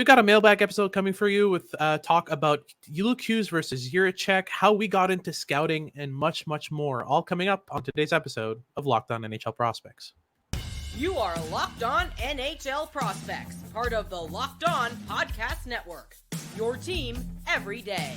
We've got a mailbag episode coming for you with talk about Hughes versus Jiricek, how we got into scouting, and much, much more. All coming up on today's episode of Locked On NHL Prospects. You are Locked On NHL Prospects, part of the Locked On Podcast Network. Your team every day.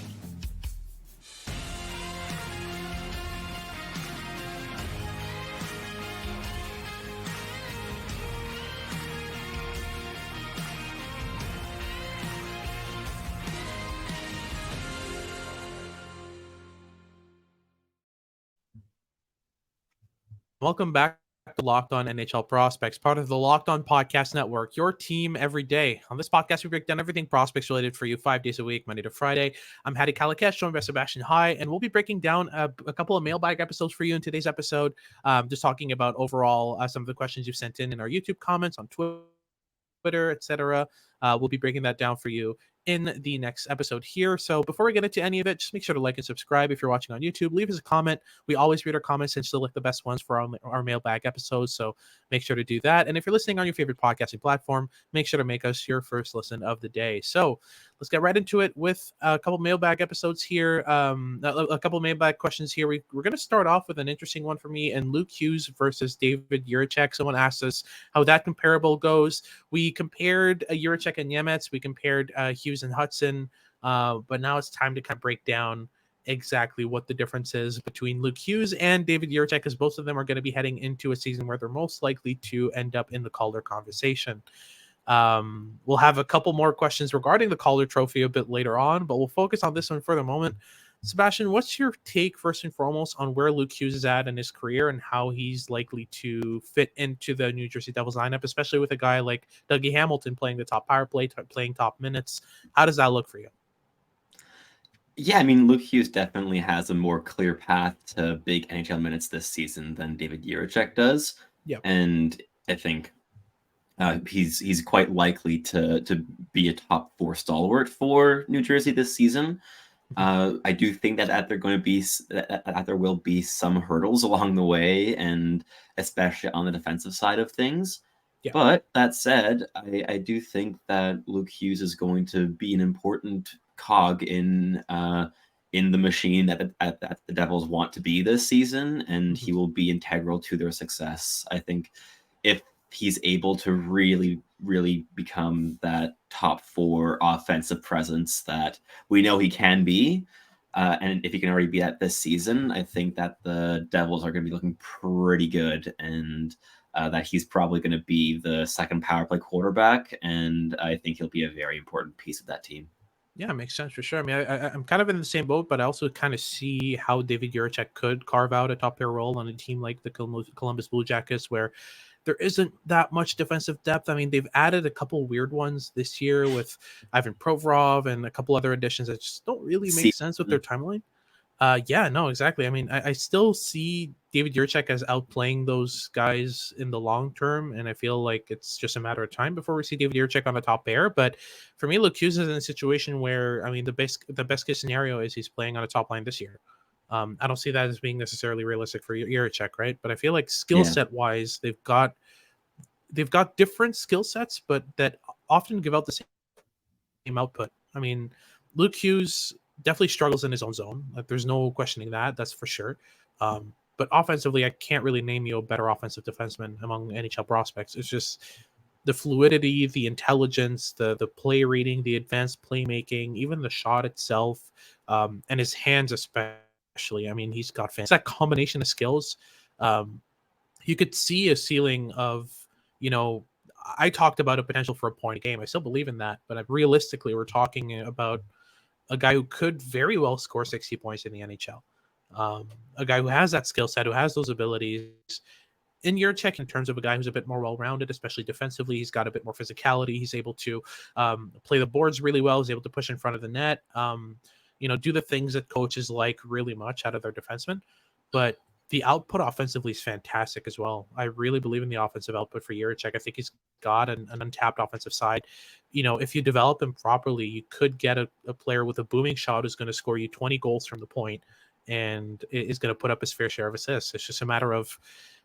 Welcome back to Locked On NHL Prospects, part of the Locked On Podcast Network, your team every day. On this podcast, we break down everything prospects related for you 5 days a week, Monday to Friday. I'm Hadi Calder, joined by Sebastian and Hadi, and we'll be breaking down a couple of mailbag episodes for you in today's episode, just talking about overall some of the questions you've sent in our YouTube comments, on Twitter, etc. We'll be breaking that down for you in the next episode here. So before we get into any of it, just make sure to like and subscribe if you're watching on YouTube. Leave us a comment. We always read our comments and select the best ones for our mailbag episodes, so make sure to do that. And if you're listening on your favorite podcasting platform, make sure to make us your first listen of the day. So let's get right into it with a couple mailbag episodes here, a couple mailbag questions here. We're going to start off with an interesting one for me, and Luke Hughes versus David Jiricek. Someone asked us how that comparable goes. We compared Jiricek and Nemec. We compared Hughes and Hudson, but now it's time to kind of break down exactly what the difference is between Luke Hughes and David Jiricek, because both of them are going to be heading into a season where they're most likely to end up in the Calder conversation. We'll have a couple more questions regarding the Calder Trophy a bit later on, but we'll focus on this one for the moment. Sebastian, what's your take first and foremost on where Luke Hughes is at in his career and how he's likely to fit into the New Jersey Devils lineup, especially with a guy like Dougie Hamilton playing the top power play, playing top minutes? How does that look for you? Yeah, I mean, Luke Hughes definitely has a more clear path to big NHL minutes this season than David Jiricek does. Yeah, and I think he's quite likely to be a top 4 stalwart for New Jersey this season. I do think that there will be some hurdles along the way, and especially on the defensive side of things. Yeah. But that said, I do think that Luke Hughes is going to be an important cog in the machine that the Devils want to be this season, and he will be integral to their success. I think if he's able to really, really become that top 4 offensive presence that we know he can be, and if he can already be that this season, I think that the Devils are going to be looking pretty good, and that he's probably going to be the second power play quarterback, and I think he'll be a very important piece of that team. Yeah, it makes sense for sure. I mean, I'm kind of in the same boat, but I also kind of see how David Jiricek could carve out a top pair role on a team like the Columbus Blue Jackets, where there isn't that much defensive depth. I mean, they've added a couple weird ones this year with Ivan Provorov and a couple other additions that just don't really make sense with their timeline. Yeah, no, exactly. I mean, I still see David Jiricek as outplaying those guys in the long term, and I feel like it's just a matter of time before we see David Jiricek on the top pair. But for me, Luke Hughes is in a situation where, I mean, the best case scenario is he's playing on a top line this year. I don't see that as being necessarily realistic for Jiricek, right? But I feel like skill set wise, they've got different skill sets, but that often give out the same output. I mean, Luke Hughes definitely struggles in his own zone. Like, there's no questioning that. That's for sure. But offensively, I can't really name you a better offensive defenseman among NHL prospects. It's just the fluidity, the intelligence, the play reading, the advanced playmaking, even the shot itself, and his hands especially. I mean, he's got that combination of skills. You could see a ceiling of, I talked about a potential for a point a game. I still believe in that, but realistically, we're talking about a guy who could very well score 60 points in the NHL. A guy who has that skill set, who has those abilities. In Jiricek, in terms of a guy who's a bit more well-rounded, especially defensively, he's got a bit more physicality. He's able to play the boards really well. He's able to push in front of the net, do the things that coaches like really much out of their defensemen. But the output offensively is fantastic as well. I really believe in the offensive output for Jiricek. I think he's got an untapped offensive side. If you develop him properly, you could get a player with a booming shot who's going to score you 20 goals from the point and is going to put up his fair share of assists. It's just a matter of,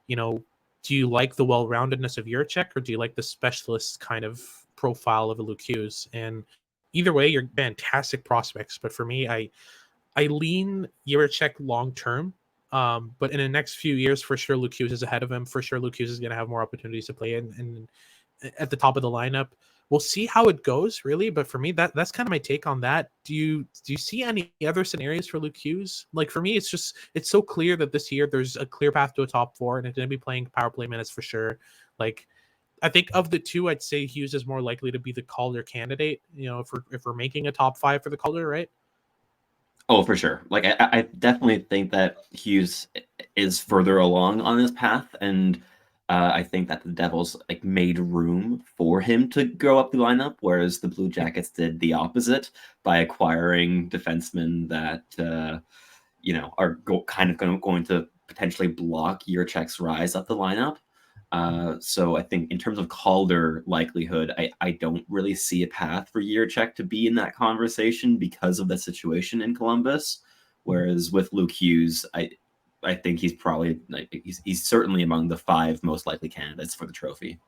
do you like the well-roundedness of Jiricek, or do you like the specialist kind of profile of a Luke Hughes. And either way, you're fantastic prospects. But for me, I lean Jiricek long term. But in the next few years, for sure, Luke Hughes is ahead of him. For sure, Luke Hughes is going to have more opportunities to play in at the top of the lineup. We'll see how it goes, really. But for me, that's kind of my take on that. Do you see any other scenarios for Luke Hughes? Like for me, it's so clear that this year there's a clear path to a top four, and it's going to be playing power play minutes for sure. Like I think of the two, I'd say Hughes is more likely to be the Calder candidate. You know, if we're making a top five for the Calder, right? Oh, for sure. Like I definitely think that Hughes is further along on this path, and I think that the Devils like made room for him to go up the lineup, whereas the Blue Jackets did the opposite by acquiring defensemen that are going to potentially block Jiricek's rise up the lineup. So I think in terms of Calder likelihood, I don't really see a path for Jiricek to be in that conversation because of the situation in Columbus. Whereas with Luke Hughes, I think he's probably he's certainly among the 5 most likely candidates for the trophy.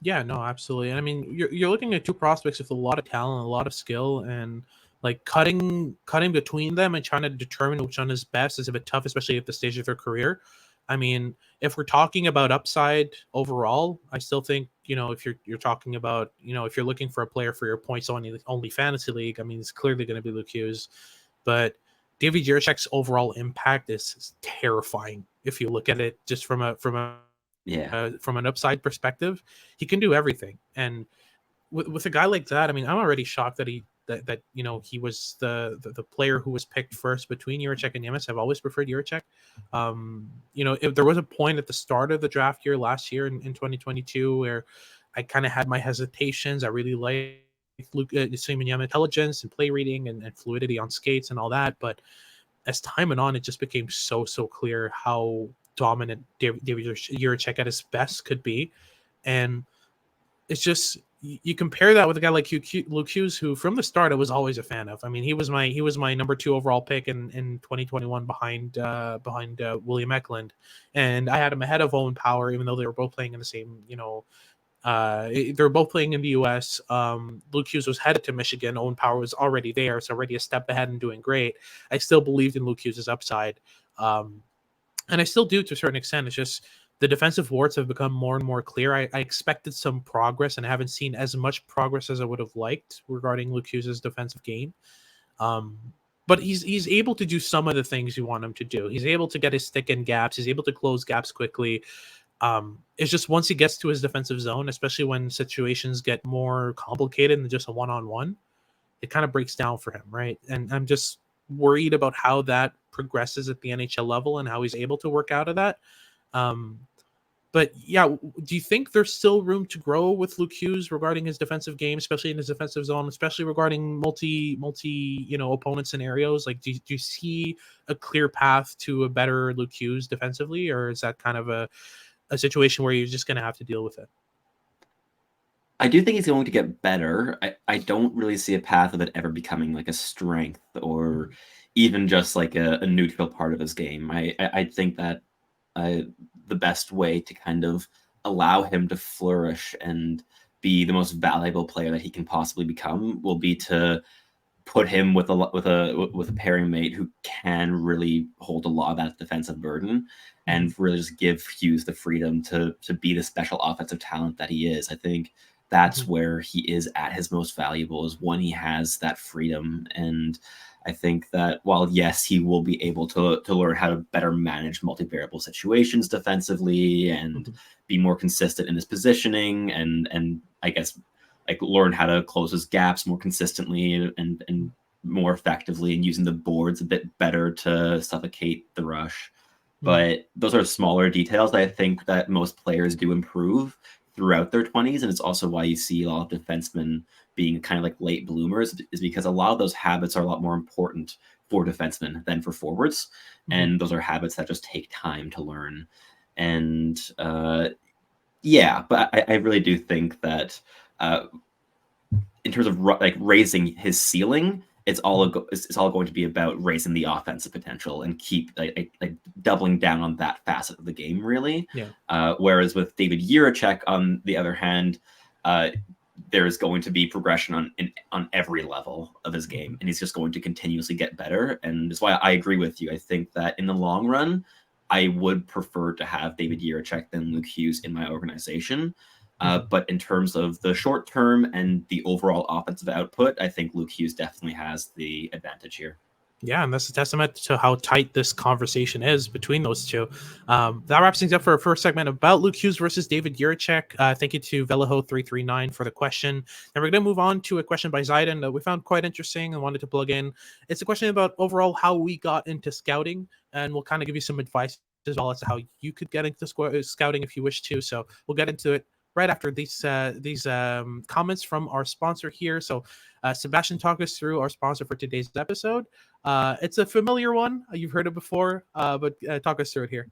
Yeah, no, absolutely. And I mean, you're looking at 2 prospects with a lot of talent, a lot of skill, and like cutting between them and trying to determine which one is best is a bit tough, especially at the stage of their career. I mean, if we're talking about upside overall, I still think, if you're talking about, if you're looking for a player for your points only fantasy league, I mean, it's clearly going to be Luke Hughes. But David Jiricek's overall impact is terrifying if you look at it just from an upside perspective. He can do everything, and with a guy like that, I mean, I'm already shocked that he was the player who was picked first between Jiricek and Nemeth. I've always preferred Jiricek. If there was a point at the start of the draft year last year in 2022 where I kind of had my hesitations. I really liked Luke Nemeth intelligence and play reading and fluidity on skates and all that. But as time went on, it just became so clear how dominant David Jiricek at his best could be. And it's just, you compare that with a guy like Luke Hughes, who from the start I was always a fan of. I mean, he was my number 2 overall pick in 2021 behind William Eklund, and I had him ahead of Owen Power, even though they were both playing in the same, they were both playing in the U.S. Luke Hughes was headed to Michigan. Owen Power was already there, so already a step ahead and doing great. I still believed in Luke Hughes' upside, and I still do to a certain extent. It's just the defensive warts have become more and more clear. I expected some progress, and I haven't seen as much progress as I would have liked regarding Luke Hughes' defensive game. But he's able to do some of the things you want him to do. He's able to get his stick in gaps. He's able to close gaps quickly. It's just once he gets to his defensive zone, especially when situations get more complicated than just a one-on-one, it kind of breaks down for him, right? And I'm just worried about how that progresses at the NHL level and how he's able to work out of that. But yeah, do you think there's still room to grow with Luke Hughes regarding his defensive game, especially in his defensive zone, especially regarding multi opponent scenarios? Like, do you see a clear path to a better Luke Hughes defensively, or is that kind of a situation where you're just going to have to deal with it? I do think he's going to get better. I don't really see a path of it ever becoming like a strength or even just like a neutral part of his game. I think that the best way to kind of allow him to flourish and be the most valuable player that he can possibly become will be to put him with a pairing mate who can really hold a lot of that defensive burden and really just give Hughes the freedom to be the special offensive talent that he is. I think that's where he is at his most valuable, is when he has that freedom. And I think that while, yes, he will be able to learn how to better manage multivariable situations defensively and be more consistent in his positioning and I guess like learn how to close his gaps more consistently and more effectively and using the boards a bit better to suffocate the rush. But those are smaller details that I think that most players do improve throughout their 20s. And it's also why you see a lot of defensemen being kind of like late bloomers, is because a lot of those habits are a lot more important for defensemen than for forwards. And those are habits that just take time to learn. And but I really do think that in terms of like raising his ceiling, it's all going to be about raising the offensive potential and keep like doubling down on that facet of the game, really. Yeah. Whereas with David Jiricek, on the other hand, there's going to be progression on every level of his game, and he's just going to continuously get better. And that's why I agree with you. I think that in the long run, I would prefer to have David Jiricek than Luke Hughes in my organization. But in terms of the short term and the overall offensive output, I think Luke Hughes definitely has the advantage here. Yeah, and that's a testament to how tight this conversation is between those two. That wraps things up for our first segment about Luke Hughes versus David Jiricek. Thank you to Velaho339 for the question. And we're going to move on to a question by Zayden that we found quite interesting and wanted to plug in. It's a question about overall how we got into scouting, and we'll kind of give you some advice as well as to how you could get into scouting if you wish to. So we'll get into it right after these comments from our sponsor here. So Sebastian, talk us through our sponsor for today's episode. It's a familiar one. You've heard it before, but talk us through it here.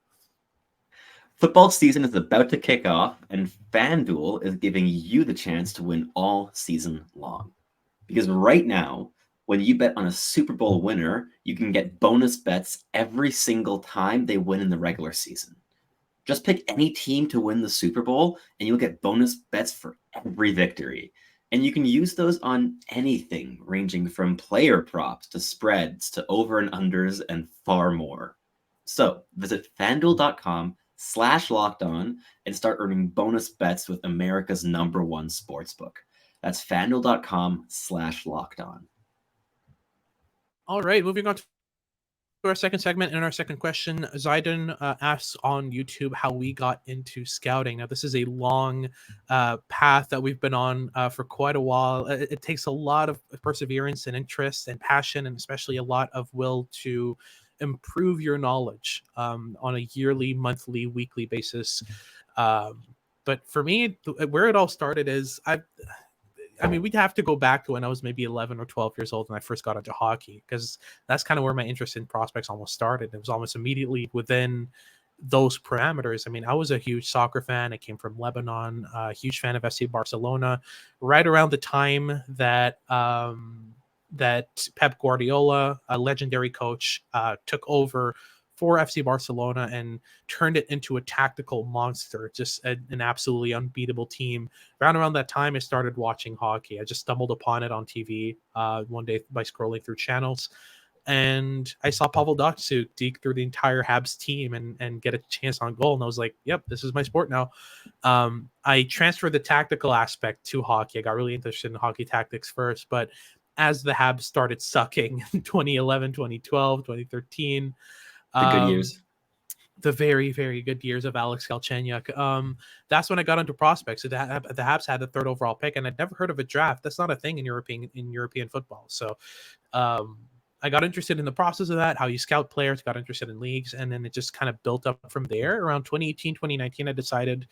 Football season is about to kick off, and FanDuel is giving you the chance to win all season long. Because right now, when you bet on a Super Bowl winner, you can get bonus bets every single time they win in the regular season. Just pick any team to win the Super Bowl, and you'll get bonus bets for every victory. And you can use those on anything, ranging from player props to spreads to over and unders and far more. So visit FanDuel.com/lockedon and start earning bonus bets with America's #1 sportsbook. That's FanDuel.com/lockedon. All right, moving on to our second segment and our second question. Zayden asks on YouTube how we got into scouting. Now, this is a long path that we've been on for quite a while. It takes a lot of perseverance and interest and passion, and especially a lot of will to improve your knowledge on a yearly, monthly, weekly basis. But for me, where it all started is I mean, we'd have to go back to when I was maybe 11 or 12 years old when I first got into hockey, because that's kind of where my interest in prospects almost started. It was almost immediately within those parameters. I mean, I was a huge soccer fan. I came from Lebanon, a huge fan of FC Barcelona. Right around the time that that Pep Guardiola, a legendary coach, took over for FC Barcelona and turned it into a tactical monster, just an absolutely unbeatable team. Around that time, I started watching hockey. I just stumbled upon it on TV one day by scrolling through channels, and I saw Pavel Datsyuk deke through the entire Habs team and get a chance on goal, and I was like, yep, this is my sport now. I transferred the tactical aspect to hockey. I got really interested in hockey tactics first, but as the Habs started sucking in 2011, 2012, 2013, the good years, the very, very good years of Alex Galchenyuk. That's when I got into prospects. The Habs had the 3rd overall pick, and I'd never heard of a draft. That's not a thing in European football. So I got interested in the process of that, how you scout players, got interested in leagues, and then it just kind of built up from there. Around 2018, 2019, I decided,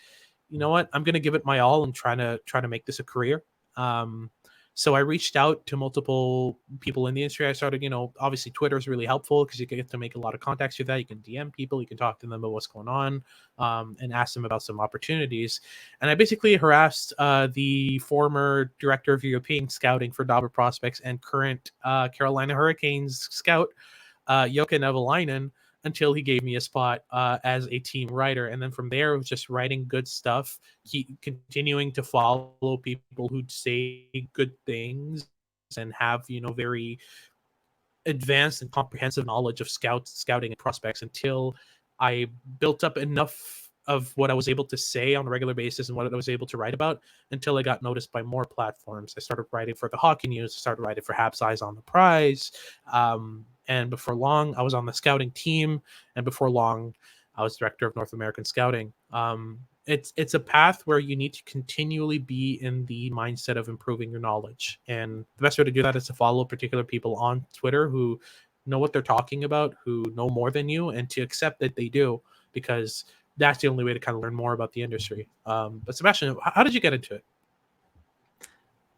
you know what, I'm going to give it my all and try to make this a career. So I reached out to multiple people in the industry. I started, obviously Twitter is really helpful because you get to make a lot of contacts with that. You can DM people, you can talk to them about what's going on, and ask them about some opportunities. And I basically harassed the former director of European scouting for Dobber Prospects and current Carolina Hurricanes scout, Jukka Nevalainen, until he gave me a spot as a team writer. And then from there, it was just writing good stuff, continuing to follow people who'd say good things and have, very advanced and comprehensive knowledge of scouting and prospects, until I built up enough of what I was able to say on a regular basis and what I was able to write about until I got noticed by more platforms. I started writing for the Hockey News, started writing for Habs Eyes on the Prize. And before long, I was on the scouting team. And before long, I was director of North American Scouting. It's a path where you need to continually be in the mindset of improving your knowledge. And the best way to do that is to follow particular people on Twitter who know what they're talking about, who know more than you, and to accept that they do, because that's the only way to kind of learn more about the industry. But Sebastian, how did you get into it?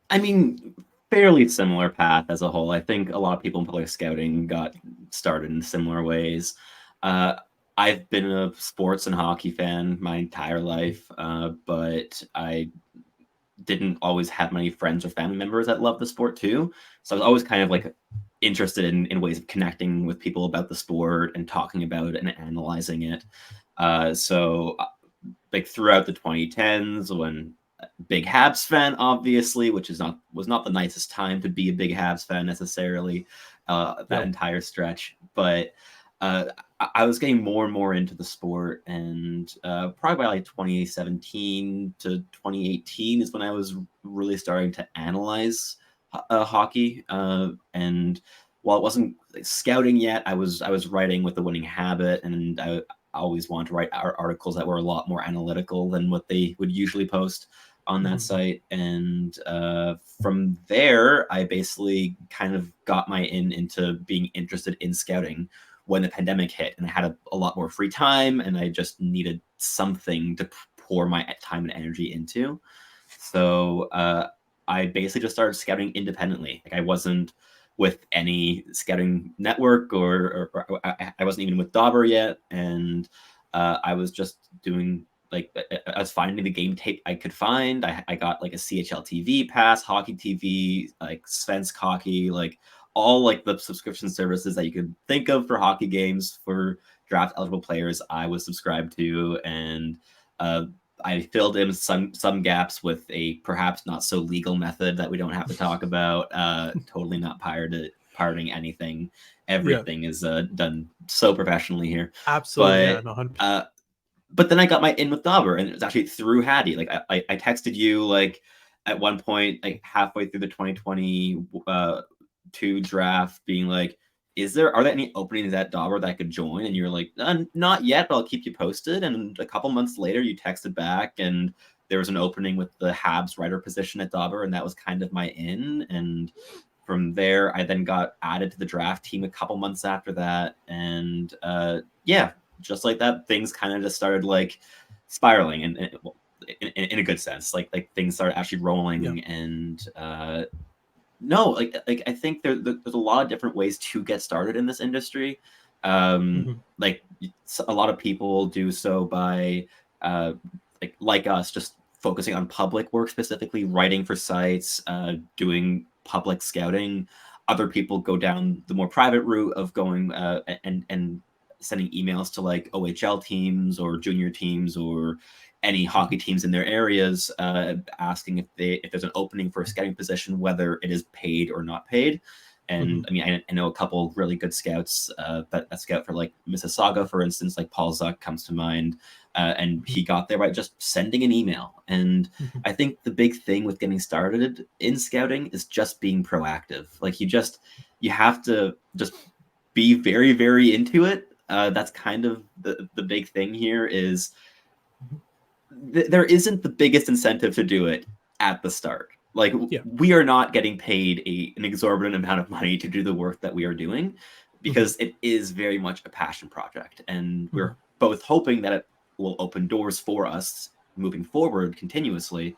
I mean, fairly similar path as a whole. I think a lot of people in public scouting got started in similar ways. I've been a sports and hockey fan my entire life, but I didn't always have many friends or family members that loved the sport too. So I was always kind of like interested in ways of connecting with people about the sport and talking about it and analyzing it. So like throughout the 2010s, when big Habs fan, obviously, which was not the nicest time to be a big Habs fan necessarily, that entire stretch. But I was getting more and more into the sport, and probably by like 2017 to 2018 is when I was really starting to analyze hockey. And while it wasn't scouting yet, I was writing with The Winning Habit, and I always wanted to write articles that were a lot more analytical than what they would usually post on that site. And from there, I basically kind of got my into being interested in scouting when the pandemic hit, and I had a lot more free time, and I just needed something to pour my time and energy into. So I basically just started scouting independently. Like, I wasn't with any scouting network, or I wasn't even with Dauber yet, and I was just doing, like, I was finding the game tape I could find. I got like a CHL TV pass, Hockey TV, like Svensk Hockey, like all like the subscription services that you could think of for hockey games for draft eligible players. I was subscribed to, and I filled in some gaps with a perhaps not so legal method that we don't have to talk about. Totally not pirating anything. Everything is done so professionally here. Absolutely. But then I got my in with Dauber, and it was actually through Hadi. Like, I texted you like at one point, like halfway through the 2022 draft, being like, are there any openings at Dauber that I could join? And you're like, not yet, but I'll keep you posted. And a couple months later, you texted back, and there was an opening with the Habs writer position at Dauber, and that was kind of my in. And from there, I then got added to the draft team a couple months after that. And just like that, things kind of just started like spiraling, and in a good sense, like things started actually rolling. And no, like I think there's a lot of different ways to get started in this industry. Like, a lot of people do so by like us, just focusing on public work, specifically writing for sites, doing public scouting. Other people go down the more private route of going and sending emails to like OHL teams or junior teams or any hockey teams in their areas, asking if there's an opening for a scouting position, whether it is paid or not paid. And I mean, I know a couple really good scouts that scout for like Mississauga, for instance, like Paul Zuck comes to mind. And he got there by just sending an email. And I think the big thing with getting started in scouting is just being proactive. Like, you have to just be very, very into it. That's kind of the big thing here is there isn't the biggest incentive to do it at the start. Like, we are not getting paid an exorbitant amount of money to do the work that we are doing, because it is very much a passion project. And we're both hoping that it will open doors for us moving forward continuously.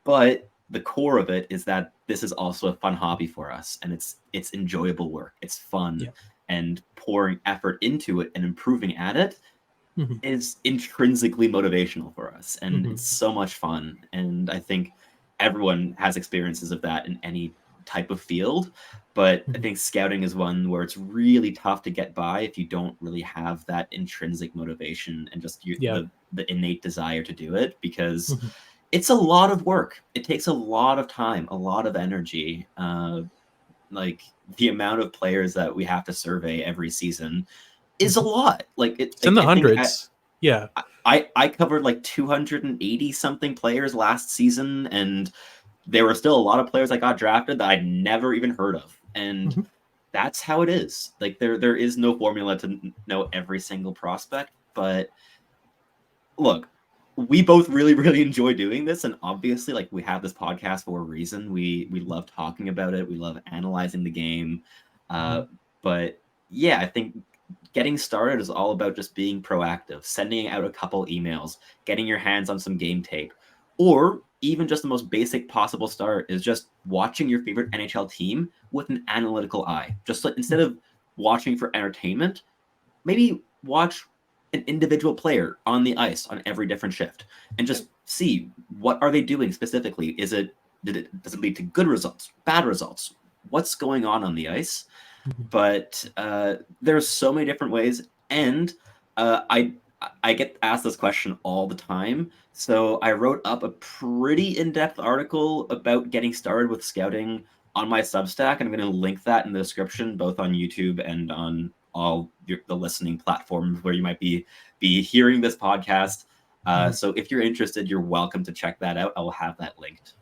But the core of it is that this is also a fun hobby for us, and it's enjoyable work. It's fun, and pouring effort into it and improving at it is intrinsically motivational for us, and it's so much fun. And I think everyone has experiences of that in any type of field, but I think scouting is one where it's really tough to get by if you don't really have that intrinsic motivation and just the innate desire to do it, because it's a lot of work. It takes a lot of time, a lot of energy. Like, the amount of players that we have to survey every season is a lot. Like, it's in the hundreds. I covered like 280 something players last season, and there were still a lot of players that got drafted that I'd never even heard of. And that's how it is. Like, there is no formula to know every single prospect. But look, we both really, really enjoy doing this. And obviously, like, we have this podcast for a reason. We love talking about it. We love analyzing the game. But yeah, I think getting started is all about just being proactive, sending out a couple emails, getting your hands on some game tape, or even just the most basic possible start is just watching your favorite NHL team with an analytical eye. Just like, instead of watching for entertainment, maybe watch an individual player on the ice on every different shift and just see, what are they doing specifically? Does it lead to good results, bad results? What's going on the ice? But there's so many different ways, and I I get asked this question all the time. So I wrote up a pretty in-depth article about getting started with scouting on my Substack, and I'm going to link that in the description, both on YouTube and on all the listening platforms where you might be hearing this podcast. So if you're interested, you're welcome to check that out. I will have that linked.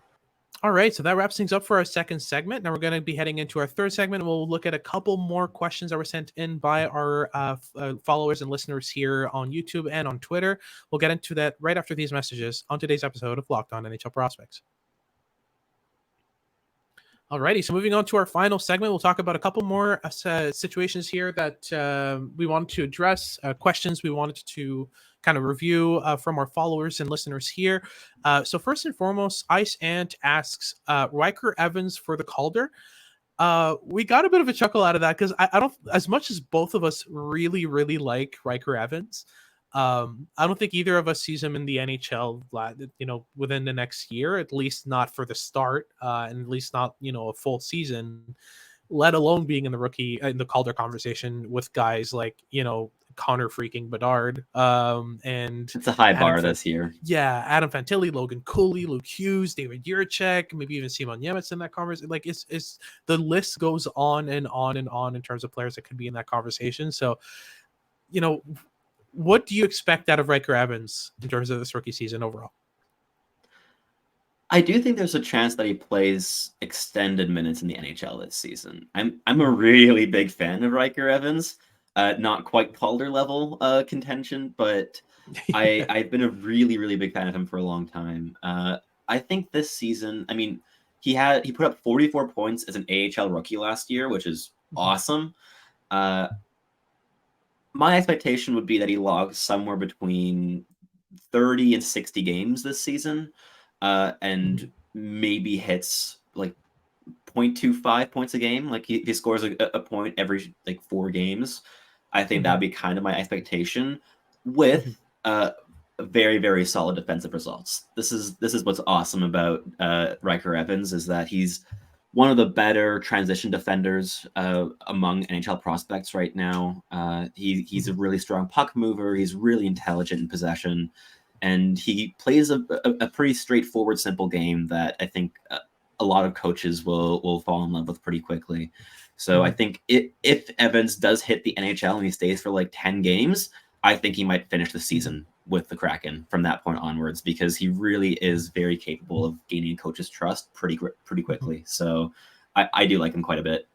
All right, so that wraps things up for our second segment. Now we're going to be heading into our third segment. We'll look at a couple more questions that were sent in by our followers and listeners here on YouTube and on Twitter. We'll get into that right after these messages on today's episode of Locked On NHL Prospects. Alrighty, so moving on to our final segment, we'll talk about a couple more situations here that we wanted to address, questions we wanted to kind of review from our followers and listeners here. So first and foremost, Ice Ant asks, Ryker Evans for the Calder. We got a bit of a chuckle out of that because I don't, as much as both of us really, really like Ryker Evans, I don't think either of us sees him in the NHL, within the next year, at least not for the start, and at least not, a full season, let alone being in the Calder conversation with guys like, Connor freaking Bedard, and it's a high bar this year. Yeah, Adam Fantilli, Logan Cooley, Luke Hughes, David Jiricek, maybe even Simon Nemec in that conversation. Like it's the list goes on and on and on in terms of players that could be in that conversation. So, what do you expect out of Ryker Evans in terms of this rookie season overall? I do think there's a chance that he plays extended minutes in the NHL this season. I'm a really big fan of Ryker Evans. Not quite Calder level contention, but I've been a really, really big fan of him for a long time. I think this season, he put up 44 points as an AHL rookie last year, which is awesome. My expectation would be that he logs somewhere between 30 and 60 games this season, and maybe hits like 0.25 points a game. Like he scores a point every 4 games. I think that'd be kind of my expectation with very, very solid defensive results. This is what's awesome about Ryker Evans, is that he's one of the better transition defenders among NHL prospects right now. He's a really strong puck mover. He's really intelligent in possession, and he plays a pretty straightforward, simple game that I think a lot of coaches will fall in love with pretty quickly. So I think if Evans does hit the NHL and he stays for like 10 games, I think he might finish the season with the Kraken from that point onwards, because he really is very capable of gaining coaches' trust pretty quickly. So I do like him quite a bit.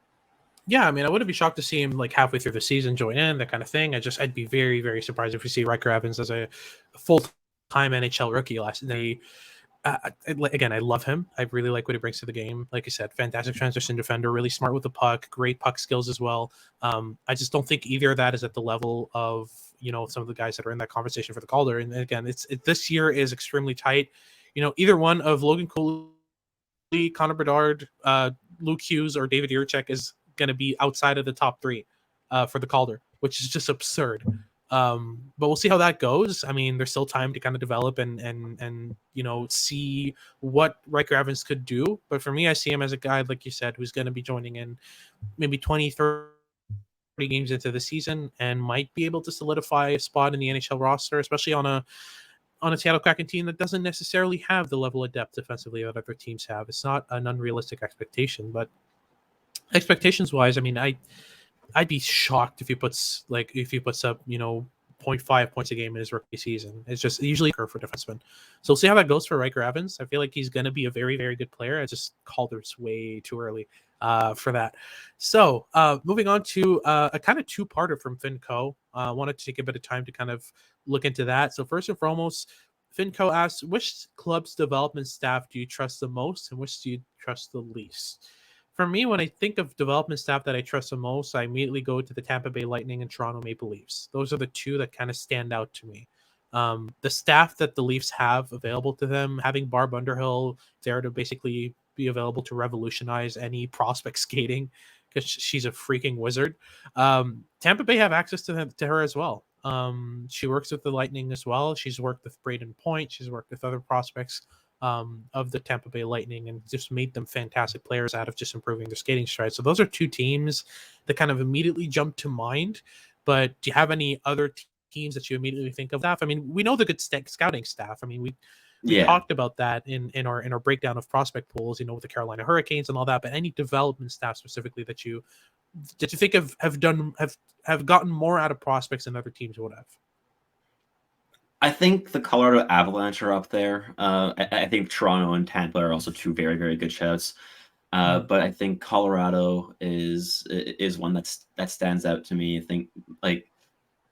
Yeah, I wouldn't be shocked to see him like halfway through the season join in, that kind of thing. I'd be very, very surprised if we see Ryker Evans as a full-time NHL rookie last. Again, I love him. I really like what he brings to the game. Like I said, fantastic transition defender, really smart with the puck, great puck skills as well. I just don't think either of that is at the level of some of the guys that are in that conversation for the Calder. And again, this year is extremely tight. Either one of Logan Cooley, Connor Bedard, Luke Hughes, or David Jiricek is going to be outside of the top 3 for the Calder, which is just absurd. But we'll see how that goes. There's still time to kind of develop and see what Ryker Evans could do. But for me, I see him as a guy, like you said, who's going to be joining in maybe 20, 30 games into the season and might be able to solidify a spot in the NHL roster, especially on a Seattle Kraken team that doesn't necessarily have the level of depth defensively that other teams have. It's not an unrealistic expectation, but expectations wise, I'd be shocked if he puts up 0.5 points a game in his rookie season. It's just usually occur for defensemen. So we'll see how that goes for Ryker Evans. I feel like he's going to be a very, very good player. I just called it way too early for that. So moving on to a kind of two-parter from Finco. I wanted to take a bit of time to kind of look into that. So first and foremost, Finco asks, which club's development staff do you trust the most and which do you trust the least? For me, when I think of development staff that I trust the most, I immediately go to the Tampa Bay Lightning and Toronto Maple Leafs. Those are the two that kind of stand out to me. The staff that the Leafs have available to them, having Barb Underhill there to basically be available to revolutionize any prospect skating, because she's a freaking wizard. Tampa Bay have access to her as well. She works with the Lightning as well. She's worked with Braden Point. She's worked with other prospects of the Tampa Bay Lightning and just made them fantastic players out of just improving their skating stride. So those are two teams that kind of immediately jump to mind. But do you have any other teams that you immediately think of staff? I mean, we know the good scouting staff. I mean, we Yeah. talked about that in our breakdown of prospect pools, with the Carolina Hurricanes and all that. But any development staff specifically that you think have gotten more out of prospects than other teams would have? I think the Colorado Avalanche are up there. I think Toronto and Tampa are also two very, very good shouts. But I think Colorado is one that stands out to me. I think like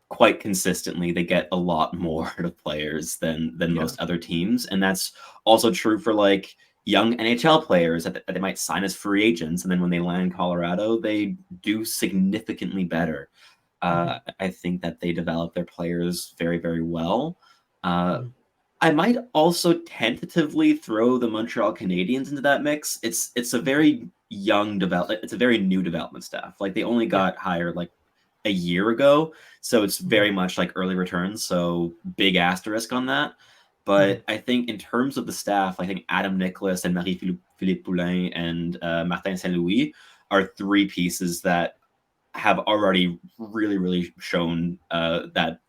quite consistently they get a lot more out of players than most other teams, and that's also true for like young NHL players that they might sign as free agents, and then when they land in Colorado, they do significantly better. I think that they develop their players very, very well. I might also tentatively throw the Montreal Canadiens into that mix. It's a very young it's a very new development staff. Like they only got hired like a year ago, so it's very much like early returns. So big asterisk on that. But I think in terms of the staff, I think Adam Nicholas and Marie-Philippe Poulin and Martin Saint-Louis are three pieces that have already really, really shown that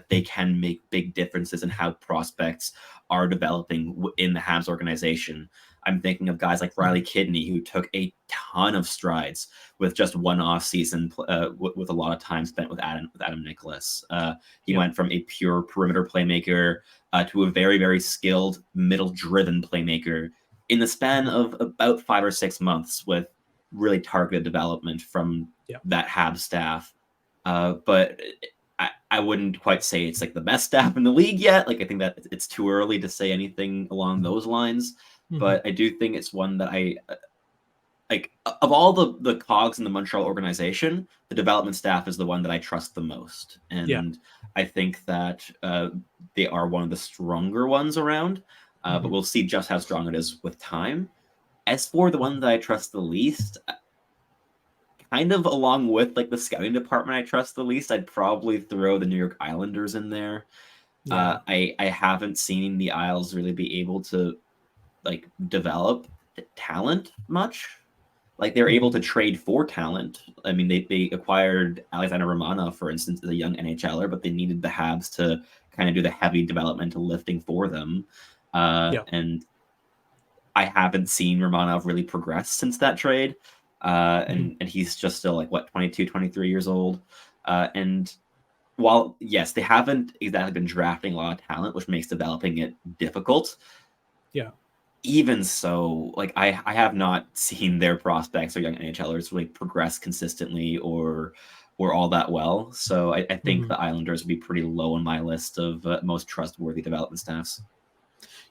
they can make big differences in how prospects are developing in the Habs organization. I'm thinking of guys like Riley Kidney, who took a ton of strides with just one off season, with a lot of time spent with Adam Nicholas. He went from a pure perimeter playmaker to a very, very skilled middle-driven playmaker in the span of about 5 or 6 months, with really targeted development from that Habs staff. But I wouldn't quite say it's like the best staff in the league yet. Like I think that it's too early to say anything along those lines. But I do think it's one that I like of all the cogs in the Montreal organization, the development staff is the one that I trust the most. And I think that they are one of the stronger ones around. But we'll see just how strong it is with time. As for the one that I trust the least, kind of along with like the scouting department I trust the least, I'd probably throw the New York Islanders in there. I haven't seen the Isles really be able to like develop talent much. Like they're able to trade for talent. I mean, they acquired Alexander Romanov, for instance, as a young NHLer, but they needed the Habs to kind of do the heavy developmental lifting for them. And I haven't seen Romanov really progress since that trade. And he's just still like, what, 22, 23 years old. And while, yes, they haven't exactly been drafting a lot of talent, which makes developing it difficult. Even so, like I have not seen their prospects or young NHLers really progress consistently or all that well. So I think the Islanders would be pretty low on my list of most trustworthy development staffs.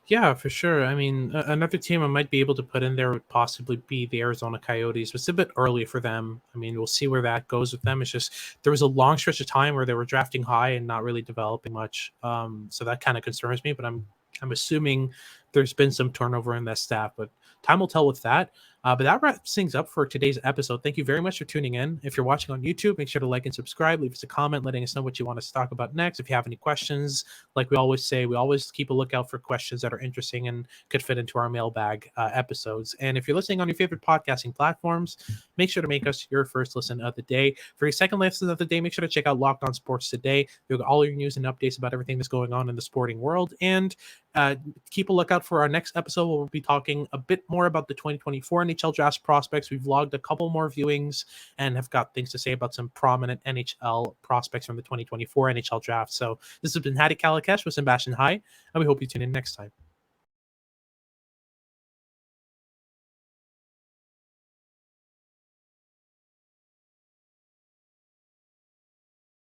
Yeah, for sure. I mean, another team I might be able to put in there would possibly be the Arizona Coyotes, but it's a bit early for them. I mean, we'll see where that goes with them. It's just there was a long stretch of time where they were drafting high and not really developing much. So that kind of concerns me, but I'm assuming there's been some turnover in that staff, but time will tell with that. But that wraps things up for today's episode. Thank you very much for tuning in. If you're watching on YouTube, make sure to like and subscribe. Leave us a comment letting us know what you want us to talk about next. If you have any questions, like we always say, we always keep a lookout for questions that are interesting and could fit into our mailbag episodes. And if you're listening on your favorite podcasting platforms, make sure to make us your first listen of the day. For your second listen of the day, make sure to check out Locked On Sports Today. You'll get all your news and updates about everything that's going on in the sporting world. And keep a lookout for our next episode where we'll be talking a bit more about the 2024 NHL Draft prospects. We've logged a couple more viewings and have got things to say about some prominent NHL prospects from the 2024 NHL Draft. So this has been Hadi Kalakesh with Sebastian and Hadi, and we hope you tune in next time.